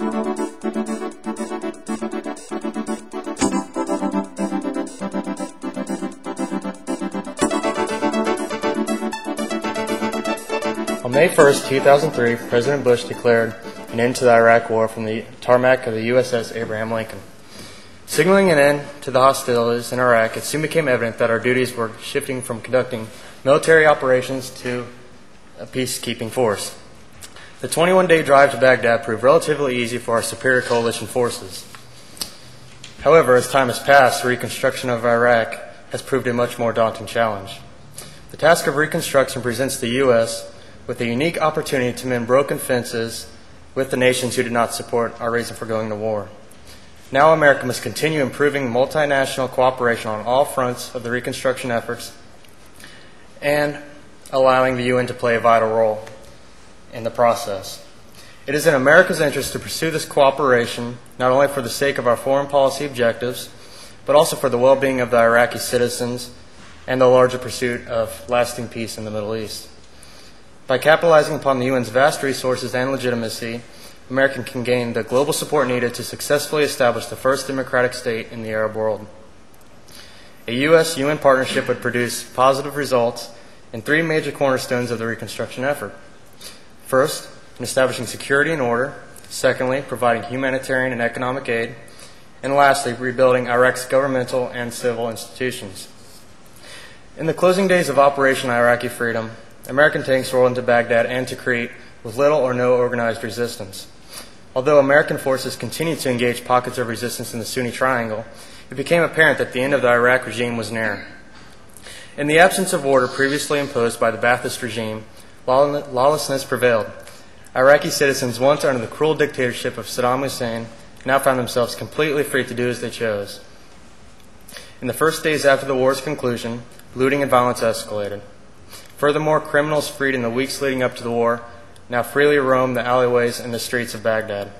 On May 1st, 2003, President Bush declared an end to the Iraq War from the tarmac of the USS Abraham Lincoln. Signaling an end to the hostilities in Iraq, it soon became evident that our duties were shifting from conducting military operations to a peacekeeping force. The 21-day drive to Baghdad proved relatively easy for our superior coalition forces. However, as time has passed, the reconstruction of Iraq has proved a much more daunting challenge. The task of reconstruction presents the U.S. with a unique opportunity to mend broken fences with the nations who did not support our reason for going to war. Now America must continue improving multinational cooperation on all fronts of the reconstruction efforts and allowing the UN to play a vital role in the process. It is in America's interest to pursue this cooperation, not only for the sake of our foreign policy objectives, but also for the well-being of the Iraqi citizens and the larger pursuit of lasting peace in the Middle East. By capitalizing upon the UN's vast resources and legitimacy, America can gain the global support needed to successfully establish the first democratic state in the Arab world. A U.S.-UN partnership would produce positive results in three major cornerstones of the reconstruction effort. First, in establishing security and order. Secondly, providing humanitarian and economic aid. And lastly, rebuilding Iraq's governmental and civil institutions. In the closing days of Operation Iraqi Freedom, American tanks rolled into Baghdad and Tikrit with little or no organized resistance. Although American forces continued to engage pockets of resistance in the Sunni Triangle, it became apparent that the end of the Iraq regime was near. In the absence of order previously imposed by the Ba'athist regime, lawlessness prevailed. Iraqi citizens, once under the cruel dictatorship of Saddam Hussein, now found themselves completely free to do as they chose. In the first days after the war's conclusion, looting and violence escalated. Furthermore, criminals freed in the weeks leading up to the war now freely roam the alleyways and the streets of Baghdad.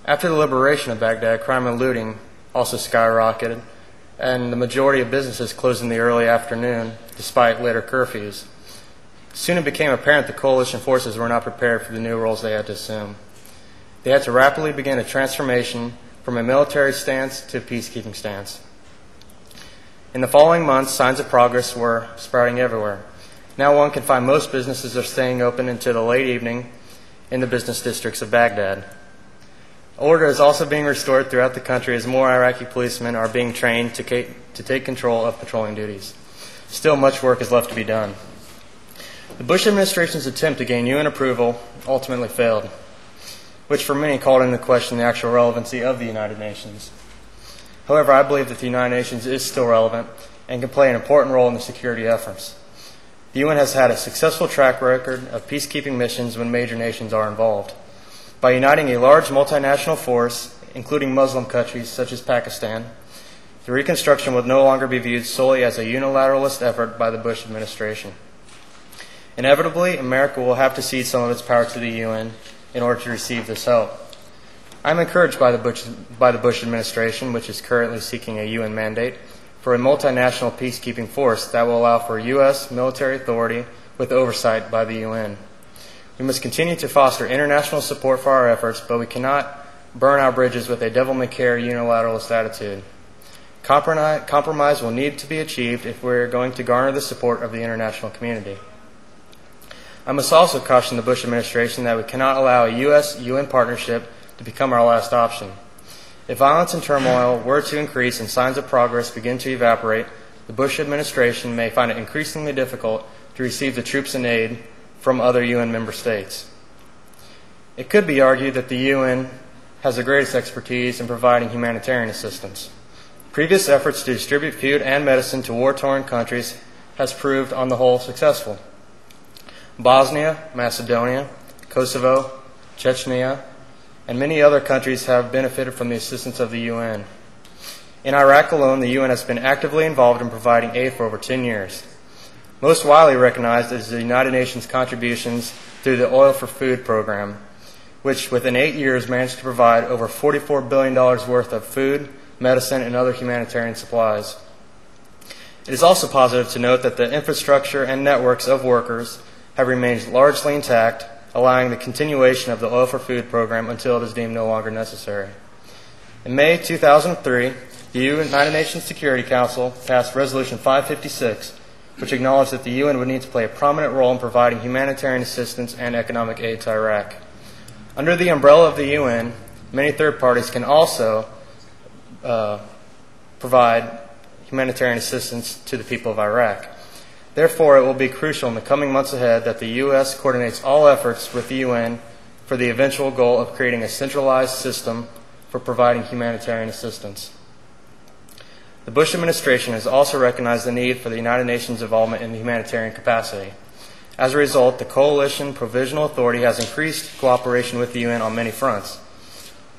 After the liberation of Baghdad, crime and looting also skyrocketed, and the majority of businesses closed in the early afternoon, despite later curfews. Soon it became apparent the coalition forces were not prepared for the new roles they had to assume. They had to rapidly begin a transformation from a military stance to a peacekeeping stance. In the following months, signs of progress were sprouting everywhere. Now one can find most businesses are staying open until the late evening in the business districts of Baghdad. Order is also being restored throughout the country as more Iraqi policemen are being trained to take control of patrolling duties. Still, much work is left to be done. The Bush administration's attempt to gain UN approval ultimately failed, which for many called into question the actual relevancy of the United Nations. However, I believe that the United Nations is still relevant and can play an important role in the security efforts. The UN has had a successful track record of peacekeeping missions when major nations are involved. By uniting a large multinational force, including Muslim countries such as Pakistan, the reconstruction would no longer be viewed solely as a unilateralist effort by the Bush administration. Inevitably, America will have to cede some of its power to the UN in order to receive this help. I'm encouraged by the Bush administration, which is currently seeking a UN mandate, for a multinational peacekeeping force that will allow for U.S. military authority with oversight by the UN. We must continue to foster international support for our efforts, but we cannot burn our bridges with a devil-may-care unilateralist attitude. Compromise will need to be achieved if we're going to garner the support of the international community. I must also caution the Bush administration that we cannot allow a U.S.-UN partnership to become our last option. If violence and turmoil were to increase and signs of progress begin to evaporate, the Bush administration may find it increasingly difficult to receive the troops and aid from other UN member states. It could be argued that the UN has the greatest expertise in providing humanitarian assistance. Previous efforts to distribute food and medicine to war-torn countries has proved on the whole successful. Bosnia, Macedonia, Kosovo, Chechnya, and many other countries have benefited from the assistance of the UN. In Iraq alone, the UN has been actively involved in providing aid for over 10 years. Most widely recognized is the United Nations contributions through the Oil for Food program, which within 8 years managed to provide over $44 billion worth of food, medicine, and other humanitarian supplies. It is also positive to note that the infrastructure and networks of workers have remained largely intact, allowing the continuation of the Oil for Food program until it is deemed no longer necessary. In May 2003, the United Nations Security Council passed Resolution 556, which acknowledged that the UN would need to play a prominent role in providing humanitarian assistance and economic aid to Iraq. Under the umbrella of the UN, many third parties can also provide humanitarian assistance to the people of Iraq. Therefore, it will be crucial in the coming months ahead that the U.S. coordinates all efforts with the UN for the eventual goal of creating a centralized system for providing humanitarian assistance. The Bush administration has also recognized the need for the United Nations involvement in the humanitarian capacity. As a result, the Coalition Provisional Authority has increased cooperation with the UN on many fronts.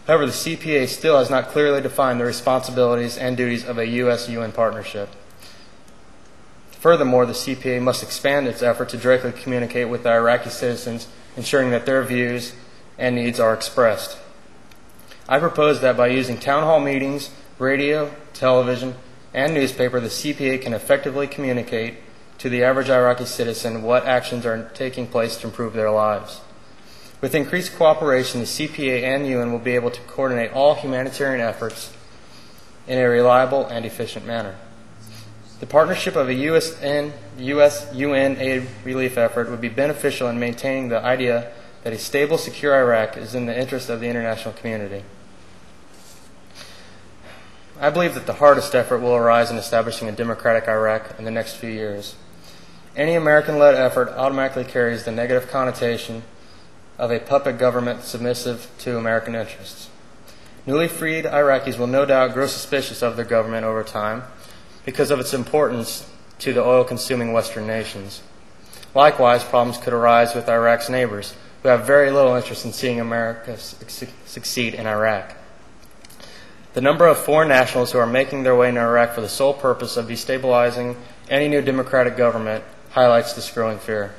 However, the CPA still has not clearly defined the responsibilities and duties of a U.S.-UN partnership. Furthermore, the CPA must expand its effort to directly communicate with the Iraqi citizens, ensuring that their views and needs are expressed. I propose that by using town hall meetings, radio, television, and newspaper, the CPA can effectively communicate to the average Iraqi citizen what actions are taking place to improve their lives. With increased cooperation, the CPA and UN will be able to coordinate all humanitarian efforts in a reliable and efficient manner. The partnership of a U.S.-UN aid relief effort would be beneficial in maintaining the idea that a stable, secure Iraq is in the interest of the international community. I believe that the hardest effort will arise in establishing a democratic Iraq in the next few years. Any American-led effort automatically carries the negative connotation of a puppet government submissive to American interests. Newly freed Iraqis will no doubt grow suspicious of their government over time because of its importance to the oil-consuming Western nations. Likewise, problems could arise with Iraq's neighbors, who have very little interest in seeing America succeed in Iraq. The number of foreign nationals who are making their way into Iraq for the sole purpose of destabilizing any new democratic government highlights this growing fear.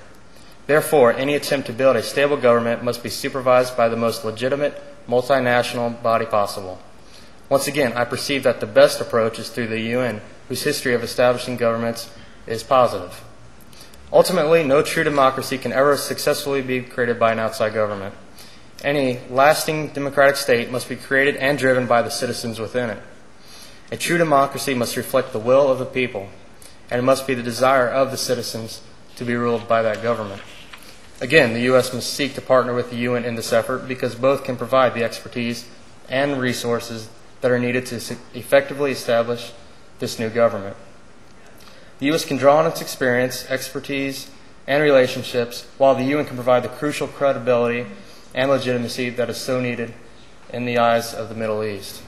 Therefore, any attempt to build a stable government must be supervised by the most legitimate multinational body possible. Once again, I perceive that the best approach is through the UN, whose history of establishing governments is positive. Ultimately, no true democracy can ever successfully be created by an outside government. Any lasting democratic state must be created and driven by the citizens within it. A true democracy must reflect the will of the people, and it must be the desire of the citizens to be ruled by that government. Again, the U.S. must seek to partner with the UN in this effort because both can provide the expertise and resources that are needed to effectively establish this new government. The U.S. can draw on its experience, expertise, and relationships, while the UN can provide the crucial credibility and legitimacy that is so needed in the eyes of the Middle East.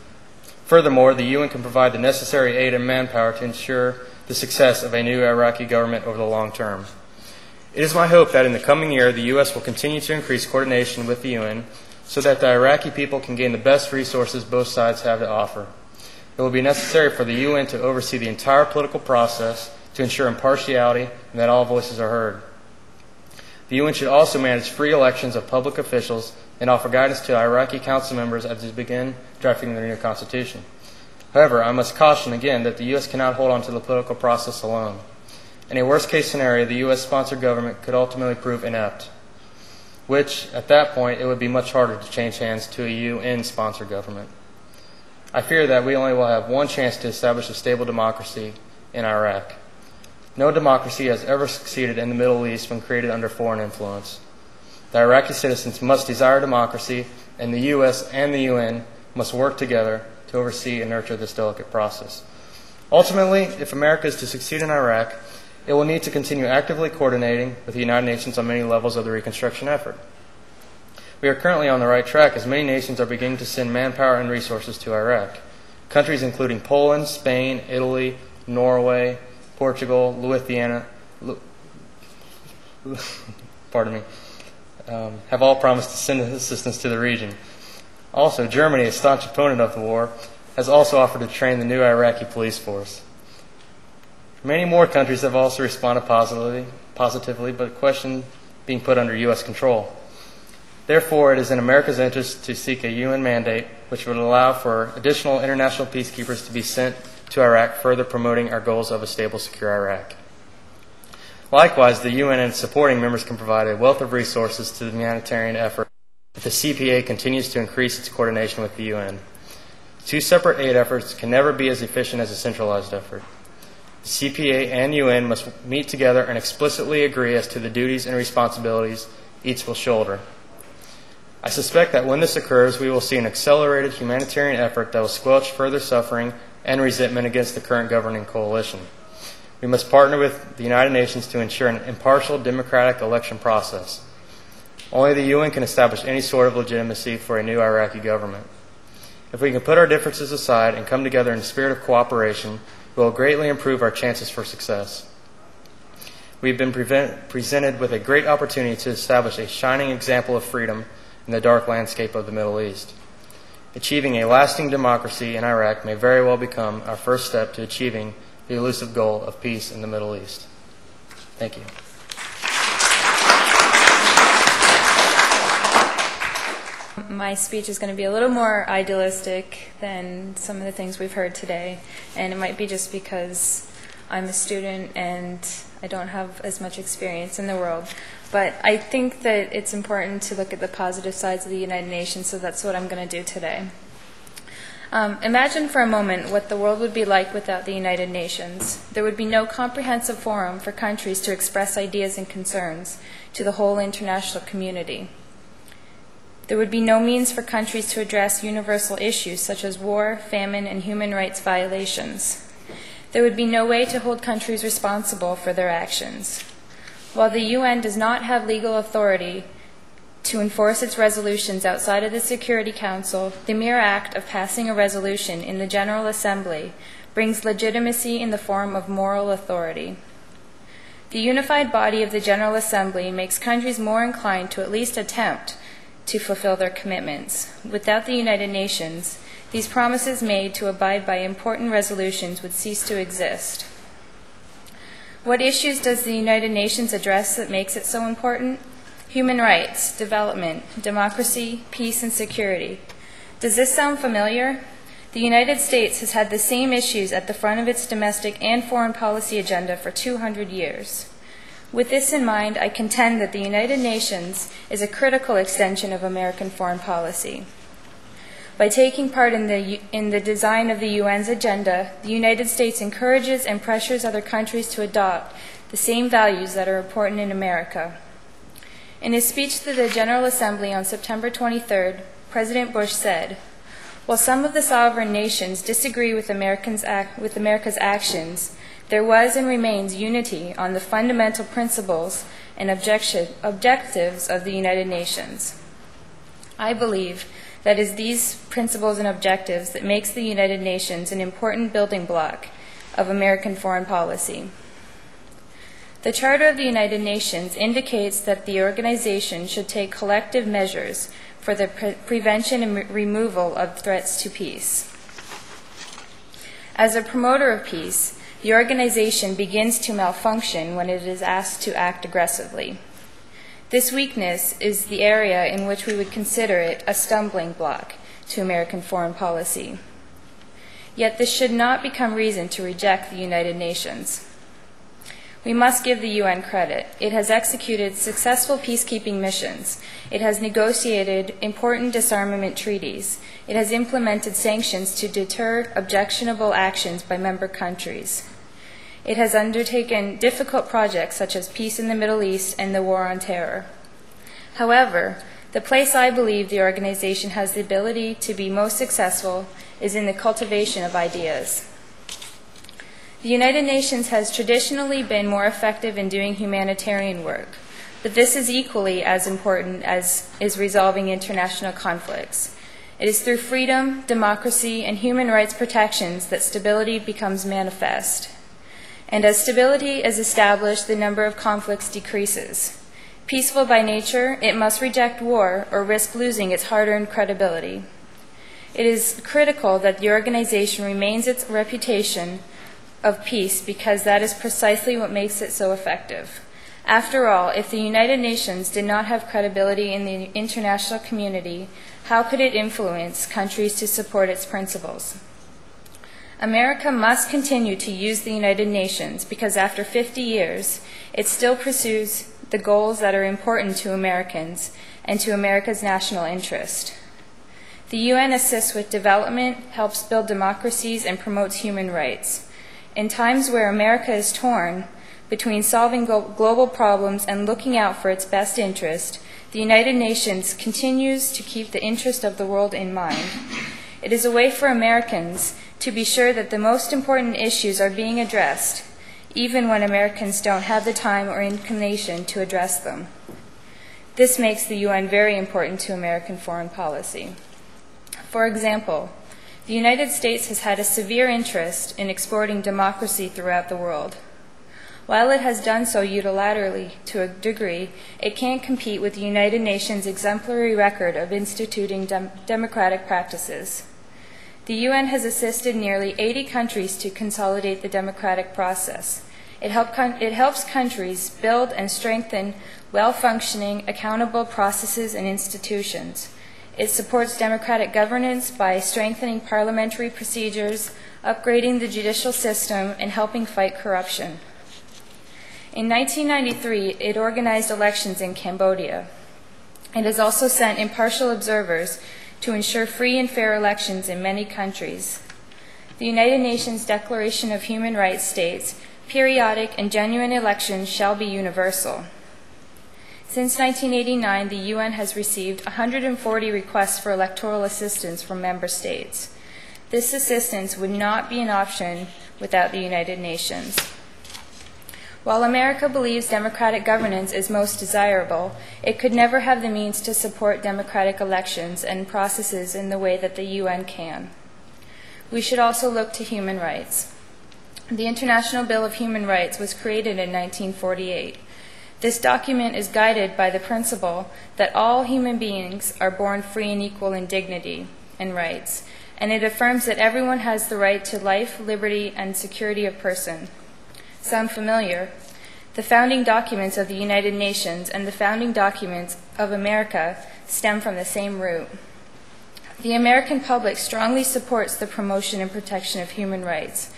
Furthermore, the UN can provide the necessary aid and manpower to ensure the success of a new Iraqi government over the long term. It is my hope that in the coming year, the U.S. will continue to increase coordination with the UN so that the Iraqi people can gain the best resources both sides have to offer. It will be necessary for the UN to oversee the entire political process to ensure impartiality and that all voices are heard. The UN should also manage free elections of public officials and offer guidance to Iraqi council members as they begin drafting their new constitution. However, I must caution again that the U.S. cannot hold on to the political process alone. In a worst-case scenario, the U.S.-sponsored government could ultimately prove inept, which, at that point, it would be much harder to change hands to a UN-sponsored government. I fear that we only will have one chance to establish a stable democracy in Iraq. No democracy has ever succeeded in the Middle East when created under foreign influence. The Iraqi citizens must desire democracy, and the U.S. and the UN must work together to oversee and nurture this delicate process. Ultimately, if America is to succeed in Iraq, it will need to continue actively coordinating with the United Nations on many levels of the reconstruction effort. We are currently on the right track as many nations are beginning to send manpower and resources to Iraq. Countries including Poland, Spain, Italy, Norway, Portugal, Lithuania, have all promised to send assistance to the region. Also, Germany, a staunch opponent of the war, has also offered to train the new Iraqi police force. Many more countries have also responded positively, but question being put under U.S. control. Therefore, it is in America's interest to seek a UN mandate which would allow for additional international peacekeepers to be sent to Iraq, further promoting our goals of a stable, secure Iraq. Likewise, the UN and its supporting members can provide a wealth of resources to the humanitarian effort if the CPA continues to increase its coordination with the UN. Two separate aid efforts can never be as efficient as a centralized effort. The CPA and UN must meet together and explicitly agree as to the duties and responsibilities each will shoulder. I suspect that when this occurs, we will see an accelerated humanitarian effort that will squelch further suffering and resentment against the current governing coalition. We must partner with the United Nations to ensure an impartial democratic election process. Only the UN can establish any sort of legitimacy for a new Iraqi government. If we can put our differences aside and come together in a spirit of cooperation, we will greatly improve our chances for success. We've been presented with a great opportunity to establish a shining example of freedom in the dark landscape of the Middle East. Achieving a lasting democracy in Iraq may very well become our first step to achieving the elusive goal of peace in the Middle East. Thank you. My speech is going to be a little more idealistic than some of the things we've heard today, and it might be just because I'm a student and I don't have as much experience in the world. But I think that it's important to look at the positive sides of the United Nations, so that's what I'm going to do today. Imagine for a moment what the world would be like without the United Nations. There would be no comprehensive forum for countries to express ideas and concerns to the whole international community. There would be no means for countries to address universal issues such as war, famine, and human rights violations. There would be no way to hold countries responsible for their actions. While the UN does not have legal authority to enforce its resolutions outside of the Security Council, the mere act of passing a resolution in the General Assembly brings legitimacy in the form of moral authority. The unified body of the General Assembly makes countries more inclined to at least attempt to fulfill their commitments. Without the United Nations, these promises made to abide by important resolutions would cease to exist. What issues does the United Nations address that makes it so important? Human rights, development, democracy, peace, and security. Does this sound familiar? The United States has had the same issues at the front of its domestic and foreign policy agenda for 200 years. With this in mind, I contend that the United Nations is a critical extension of American foreign policy. By taking part in the design of the UN's agenda, the United States encourages and pressures other countries to adopt the same values that are important in America. In his speech to the General Assembly on September 23rd, President Bush said, "While some of the sovereign nations disagree with America's actions, there was and remains unity on the fundamental principles and objectives of the United Nations." I believe that is these principles and objectives that makes the United Nations an important building block of American foreign policy. The Charter of the United Nations indicates that the organization should take collective measures for the prevention and removal of threats to peace. As a promoter of peace, the organization begins to malfunction when it is asked to act aggressively. This weakness is the area in which we would consider it a stumbling block to American foreign policy. Yet this should not become reason to reject the United Nations. We must give the UN credit. It has executed successful peacekeeping missions. It has negotiated important disarmament treaties. It has implemented sanctions to deter objectionable actions by member countries. It has undertaken difficult projects such as peace in the Middle East and the war on terror. However, the place I believe the organization has the ability to be most successful is in the cultivation of ideas. The United Nations has traditionally been more effective in doing humanitarian work, but this is equally as important as is resolving international conflicts. It is through freedom, democracy, and human rights protections that stability becomes manifest. And as stability is established, the number of conflicts decreases. Peaceful by nature, it must reject war or risk losing its hard-earned credibility. It is critical that the organization remains its reputation of peace because that is precisely what makes it so effective. After all, if the United Nations did not have credibility in the international community, how could it influence countries to support its principles? America must continue to use the United Nations because after 50 years, it still pursues the goals that are important to Americans and to America's national interest. The UN assists with development, helps build democracies, and promotes human rights. In times where America is torn between solving global problems and looking out for its best interest, the United Nations continues to keep the interest of the world in mind. It is a way for Americans to be sure that the most important issues are being addressed, even when Americans don't have the time or inclination to address them. This makes the UN very important to American foreign policy. For example, the United States has had a severe interest in exporting democracy throughout the world. While it has done so unilaterally to a degree, it can't compete with the United Nations' exemplary record of instituting democratic practices. The UN has assisted nearly 80 countries to consolidate the democratic process. It helps countries build and strengthen well-functioning, accountable processes and institutions. It supports democratic governance by strengthening parliamentary procedures, upgrading the judicial system, and helping fight corruption. In 1993, it organized elections in Cambodia. It has also sent impartial observers to ensure free and fair elections in many countries. The United Nations Declaration of Human Rights states, "Periodic and genuine elections shall be universal." Since 1989, the UN has received 140 requests for electoral assistance from member states. This assistance would not be an option without the United Nations. While America believes democratic governance is most desirable, it could never have the means to support democratic elections and processes in the way that the UN can. We should also look to human rights. The International Bill of Human Rights was created in 1948. This document is guided by the principle that all human beings are born free and equal in dignity and rights, and it affirms that everyone has the right to life, liberty, and security of person. Sound familiar? The founding documents of the United Nations and the founding documents of America stem from the same root. The American public strongly supports the promotion and protection of human rights.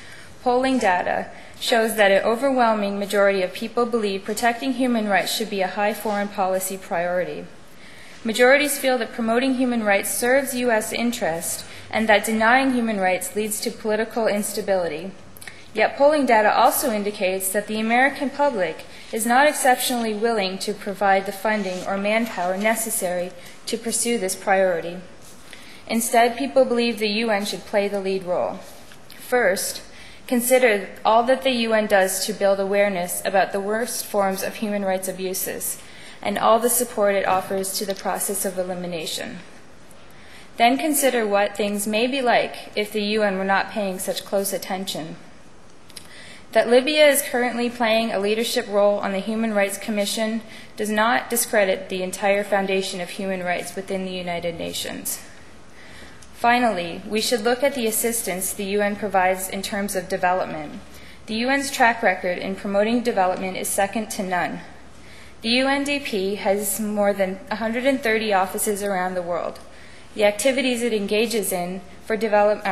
Polling data shows that an overwhelming majority of people believe protecting human rights should be a high foreign policy priority. Majorities feel that promoting human rights serves U.S. interest and that denying human rights leads to political instability. Yet polling data also indicates that the American public is not exceptionally willing to provide the funding or manpower necessary to pursue this priority. Instead, people believe the UN should play the lead role. First, consider all that the UN does to build awareness about the worst forms of human rights abuses and all the support it offers to the process of elimination. Then consider what things may be like if the UN were not paying such close attention. That Libya is currently playing a leadership role on the Human Rights Commission does not discredit the entire foundation of human rights within the United Nations. Finally, we should look at the assistance the UN provides in terms of development. The UN's track record in promoting development is second to none. The UNDP has more than 130 offices around the world. The activities it engages in for development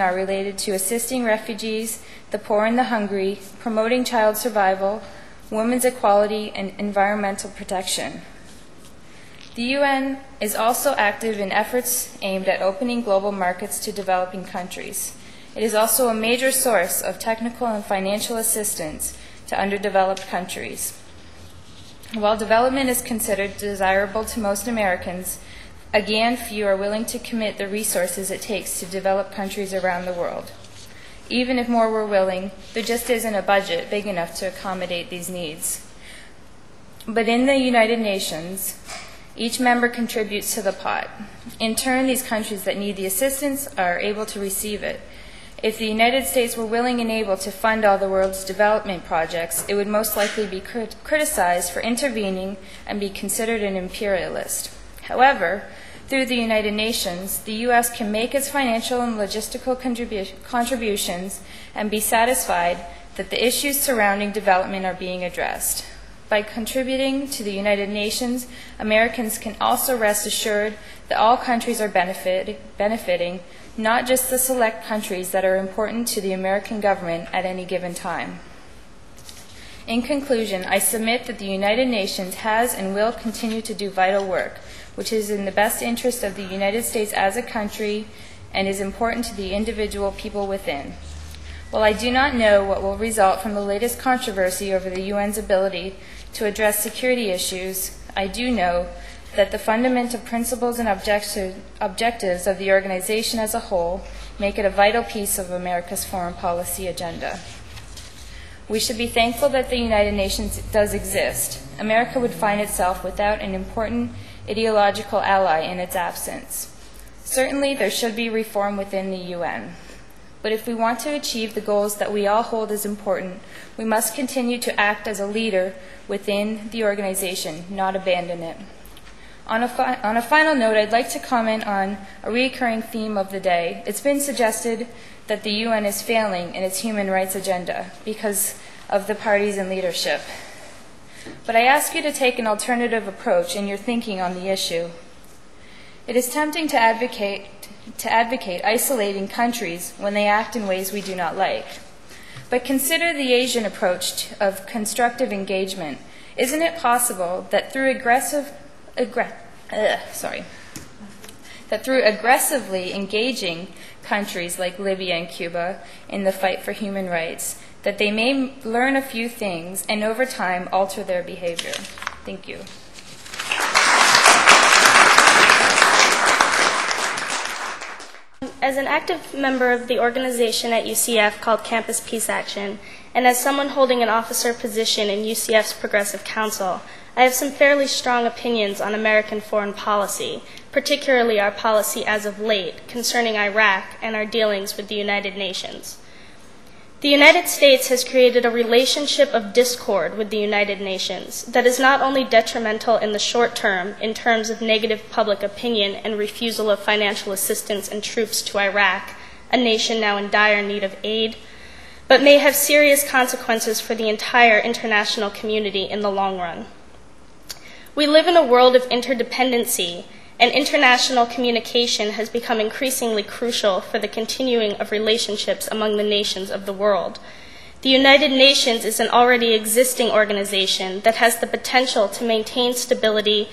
are related to assisting refugees, the poor and the hungry, promoting child survival, women's equality, and environmental protection. The UN is also active in efforts aimed at opening global markets to developing countries. It is also a major source of technical and financial assistance to underdeveloped countries. While development is considered desirable to most Americans, again, few are willing to commit the resources it takes to develop countries around the world. Even if more were willing, there just isn't a budget big enough to accommodate these needs. But in the United Nations, each member contributes to the pot. In turn, these countries that need the assistance are able to receive it. If the United States were willing and able to fund all the world's development projects, it would most likely be criticized for intervening and be considered an imperialist. However, through the United Nations, the U.S. can make its financial and logistical contributions and be satisfied that the issues surrounding development are being addressed. By contributing to the United Nations, Americans can also rest assured that all countries are benefiting, not just the select countries that are important to the American government at any given time. In conclusion, I submit that the United Nations has and will continue to do vital work, which is in the best interest of the United States as a country and is important to the individual people within. While I do not know what will result from the latest controversy over the UN's ability to address security issues, I do know that the fundamental principles and objectives of the organization as a whole make it a vital piece of America's foreign policy agenda. We should be thankful that the United Nations does exist. America would find itself without an important ideological ally in its absence. Certainly, there should be reform within the UN. But if we want to achieve the goals that we all hold as important, we must continue to act as a leader within the organization, not abandon it. On a final note, I'd like to comment on a recurring theme of the day. It's been suggested that the UN is failing in its human rights agenda because of the parties in leadership. But I ask you to take an alternative approach in your thinking on the issue. It is tempting to advocate isolating countries when they act in ways we do not like. But consider the Asian approach of constructive engagement. Isn't it possible that through aggressively engaging countries like Libya and Cuba in the fight for human rights, that they may learn a few things and over time alter their behavior? Thank you. As an active member of the organization at UCF called Campus Peace Action, and as someone holding an officer position in UCF's Progressive Council, I have some fairly strong opinions on American foreign policy, particularly our policy as of late concerning Iraq and our dealings with the United Nations. The United States has created a relationship of discord with the United Nations that is not only detrimental in the short term in terms of negative public opinion and refusal of financial assistance and troops to Iraq, a nation now in dire need of aid, but may have serious consequences for the entire international community in the long run. We live in a world of interdependency, and international communication has become increasingly crucial for the continuing of relationships among the nations of the world. The United Nations is an already existing organization that has the potential to maintain stability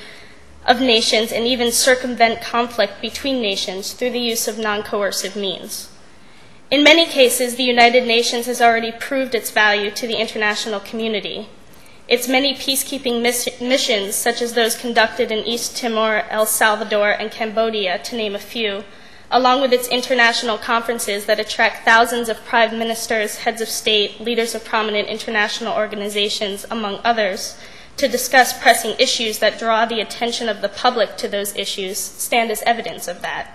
of nations and even circumvent conflict between nations through the use of non-coercive means. In many cases, the United Nations has already proved its value to the international community. Its many peacekeeping missions, such as those conducted in East Timor, El Salvador, and Cambodia, to name a few, along with its international conferences that attract thousands of prime ministers, heads of state, leaders of prominent international organizations, among others, to discuss pressing issues that draw the attention of the public to those issues, stand as evidence of that.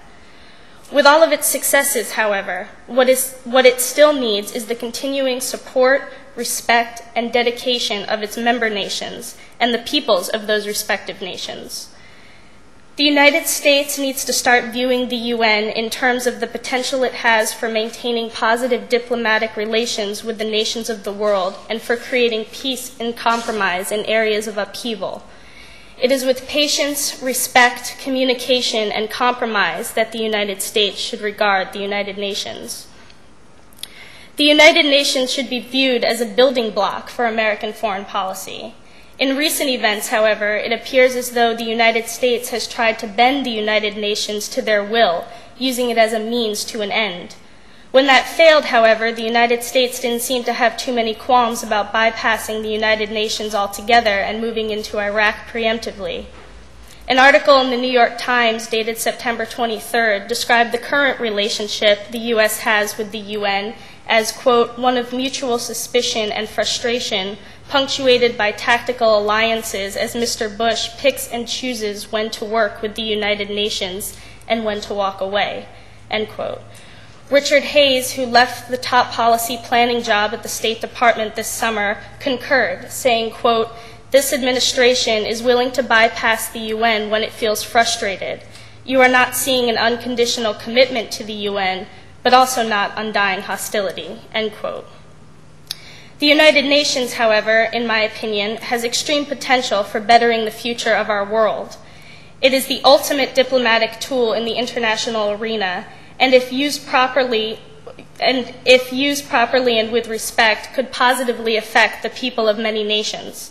With all of its successes, however, what it still needs is the continuing support, respect, and dedication of its member nations and the peoples of those respective nations. The United States needs to start viewing the UN in terms of the potential it has for maintaining positive diplomatic relations with the nations of the world and for creating peace and compromise in areas of upheaval. It is with patience, respect, communication, and compromise that the United States should regard the United Nations. The United Nations should be viewed as a building block for American foreign policy. In recent events, however, it appears as though the United States has tried to bend the United Nations to their will, using it as a means to an end. When that failed, however, the United States didn't seem to have too many qualms about bypassing the United Nations altogether and moving into Iraq preemptively. An article in the New York Times dated September 23rd described the current relationship the U.S. has with the UN as, quote, one of mutual suspicion and frustration, punctuated by tactical alliances as Mr. Bush picks and chooses when to work with the United Nations and when to walk away, end quote. Richard Hayes, who left the top policy planning job at the State Department this summer, concurred, saying, quote, this administration is willing to bypass the UN when it feels frustrated. You are not seeing an unconditional commitment to the UN, but also not undying hostility, end quote. The United Nations, however, in my opinion, has extreme potential for bettering the future of our world. It is the ultimate diplomatic tool in the international arena, and if used properly and with respect, could positively affect the people of many nations.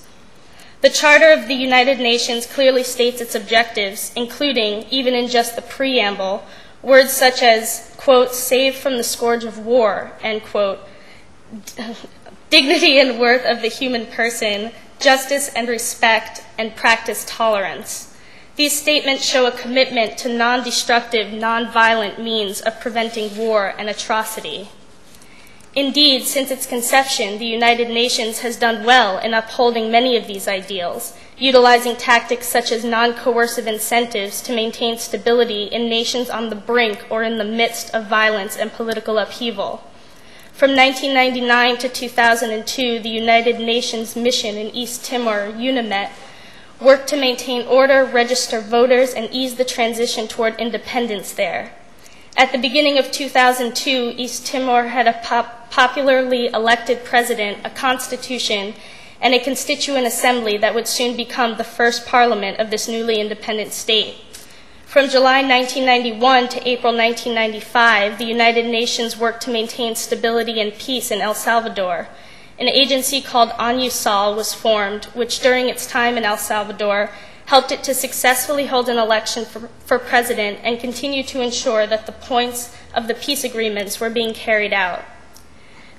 The Charter of the United Nations clearly states its objectives, including, even in just the preamble, words such as, quote, "save from the scourge of war," end quote, dignity and worth of the human person, justice and respect, and practice tolerance. These statements show a commitment to non-destructive, non-violent means of preventing war and atrocity. Indeed, since its conception, the United Nations has done well in upholding many of these ideals, utilizing tactics such as non-coercive incentives to maintain stability in nations on the brink or in the midst of violence and political upheaval. From 1999 to 2002, the United Nations mission in East Timor, UNAMET, worked to maintain order, register voters, and ease the transition toward independence there. At the beginning of 2002, East Timor had a popularly elected president, a constitution, and a constituent assembly that would soon become the first parliament of this newly independent state. From July 1991 to April 1995, the United Nations worked to maintain stability and peace in El Salvador. An agency called UNISOL was formed, which during its time in El Salvador helped it to successfully hold an election for president and continue to ensure that the points of the peace agreements were being carried out.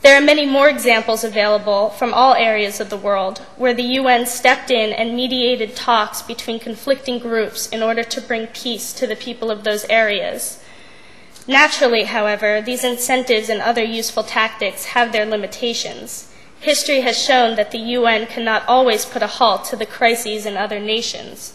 There are many more examples available from all areas of the world where the UN stepped in and mediated talks between conflicting groups in order to bring peace to the people of those areas. Naturally, however, these incentives and other useful tactics have their limitations. History has shown that the UN cannot always put a halt to the crises in other nations.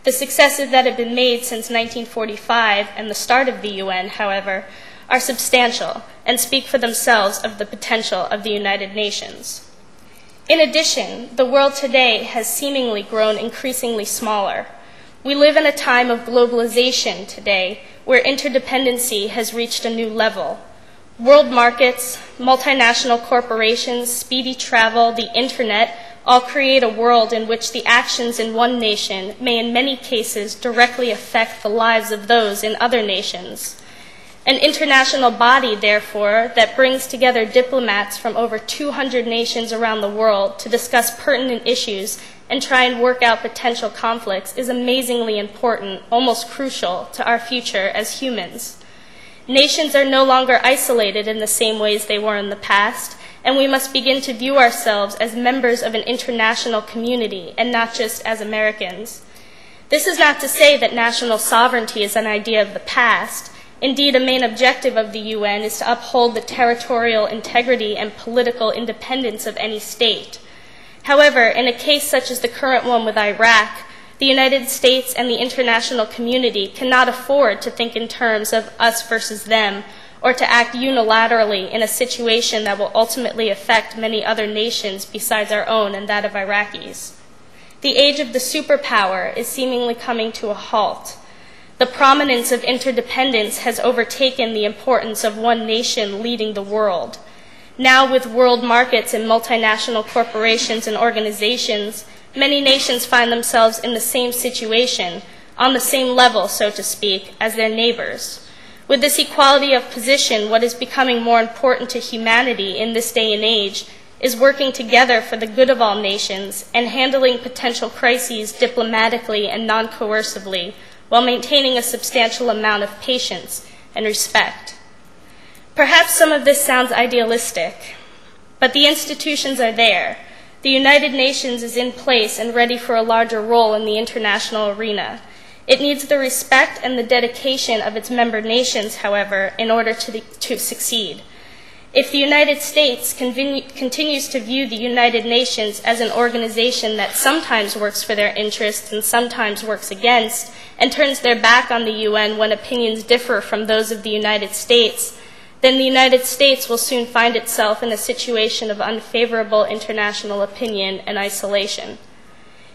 The successes that have been made since 1945 and the start of the UN, however, are substantial and speak for themselves of the potential of the United Nations. In addition, the world today has seemingly grown increasingly smaller. We live in a time of globalization today where interdependency has reached a new level. World markets, multinational corporations, speedy travel, the internet all create a world in which the actions in one nation may in many cases directly affect the lives of those in other nations. An international body, therefore, that brings together diplomats from over 200 nations around the world to discuss pertinent issues and try and work out potential conflicts is amazingly important, almost crucial, to our future as humans. Nations are no longer isolated in the same ways they were in the past, and we must begin to view ourselves as members of an international community and not just as Americans. This is not to say that national sovereignty is an idea of the past. Indeed, a main objective of the UN is to uphold the territorial integrity and political independence of any state. However, in a case such as the current one with Iraq, the United States and the international community cannot afford to think in terms of us versus them, or to act unilaterally in a situation that will ultimately affect many other nations besides our own and that of Iraqis. The age of the superpower is seemingly coming to a halt. The prominence of interdependence has overtaken the importance of one nation leading the world. Now, with world markets and multinational corporations and organizations, many nations find themselves in the same situation, on the same level, so to speak, as their neighbors. With this equality of position, what is becoming more important to humanity in this day and age is working together for the good of all nations and handling potential crises diplomatically and non-coercively, while maintaining a substantial amount of patience and respect. Perhaps some of this sounds idealistic, but the institutions are there. The United Nations is in place and ready for a larger role in the international arena. It needs the respect and the dedication of its member nations, however, in order to succeed. If the United States continues to view the United Nations as an organization that sometimes works for their interests and sometimes works against, and turns their back on the UN when opinions differ from those of the United States, then the United States will soon find itself in a situation of unfavorable international opinion and isolation.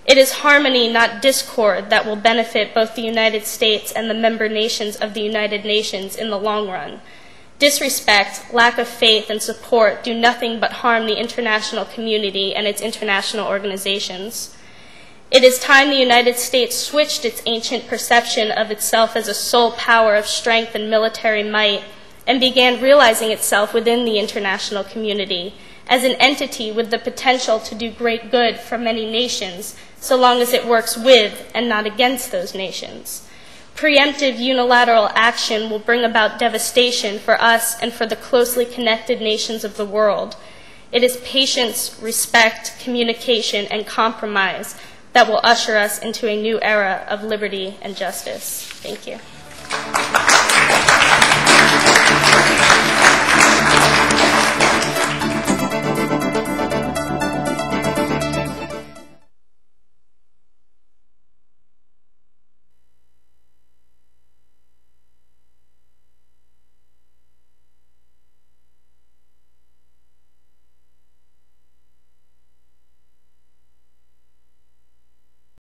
It is harmony, not discord, that will benefit both the United States and the member nations of the United Nations in the long run. Disrespect, lack of faith, and support do nothing but harm the international community and its international organizations. It is time the United States switched its ancient perception of itself as a sole power of strength and military might and began realizing itself within the international community as an entity with the potential to do great good for many nations, so long as it works with and not against those nations. Preemptive unilateral action will bring about devastation for us and for the closely connected nations of the world. It is patience, respect, communication, and compromise that will usher us into a new era of liberty and justice. Thank you.